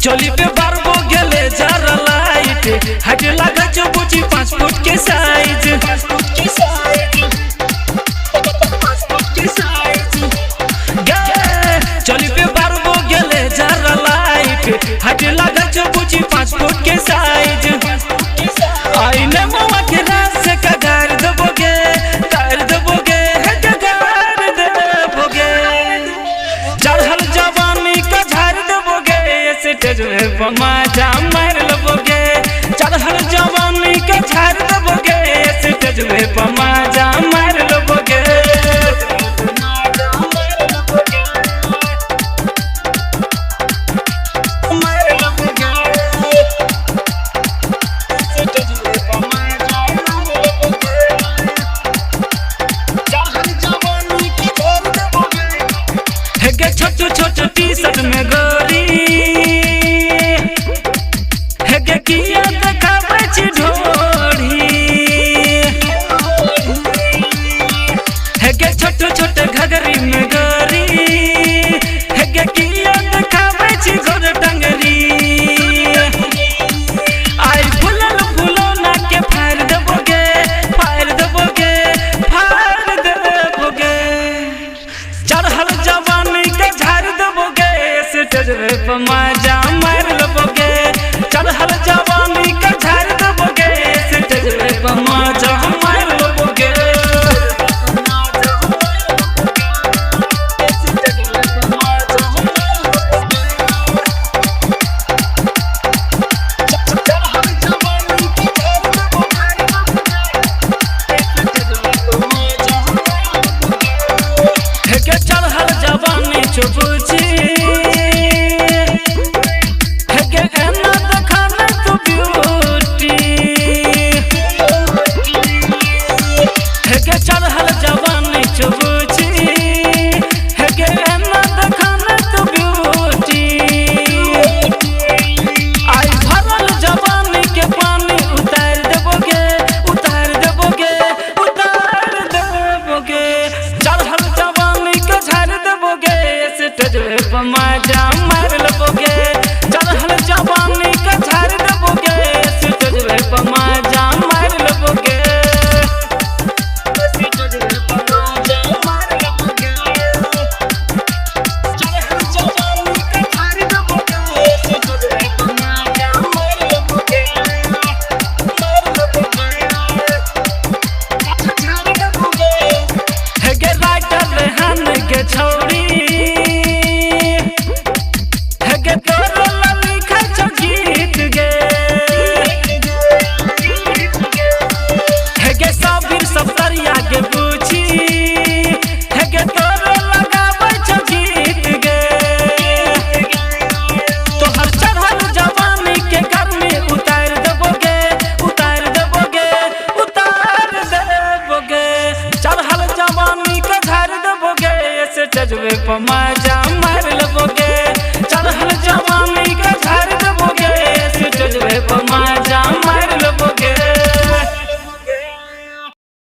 चोली पे बारगो गेले जरा लाइट हट लगा जो बुची 5 फुट के साइज चोली पे बारगो गेले जरा लाइट हट लगा जो बुची 5 फुट के साइज आईने मामा के रात से कगार दबोगे कर दबोगे कगार दबोगे चढ़ल जवानी का झाड़ दबोगे स्टेज पे मजा मार लबोगे चढ़ल जवानी का झाड़ दबोगे स्टेज पे मजा मार लबोगे छोट टी शर्ट में गोरी हेगे किया देखावे छी ढोरी हेगे छोट छोट घगरी में गोरी हेगे किया देखावे छी घोर टंगरी आई फुलल फुलो ना के फाड़ देबोगे फाड़ देबोगे फाड़ देबोगे चढ़ल जवानी के झाड़ देबोगे स्टेज पे मजा मार लबोगे चढ़ल जवानी का झाड़ देबोगे स्टेज पे मजा मार लबोगे हेगे चढ़ल जवानी चुबुची हेगे एना देखाने तू ब्यूटी हेगे चढ़ल जवानी चुबुची हेगे एना देखाने तू ब्यूटी आई भरल जवानी के पानी उतार देबोगे उतार देबोगे उतार देबोगे चढ़ल जवानी के झाड़ देबोगे स्टेज पे मजा मार लबोगे चढ़ल जवानी के झाड़ देबोगे स्टेज पे मजा मार लबोगे हेगे राइटर रेहान के छौरी हेगे तोरो लिखा छ गीत गे हेगे सबीर सफरिया के पूछी हेगे तोरो लगाबै छ गीत गे तोहर चढ़ल जवानी के गर्मी उतार देबोगे उतार देबोगे उतार देबोगे चढ़ल जवानी के झाड़ देबोगे स्टेज पे मजा मार लबोगे चढ़ल जवानी के झाड़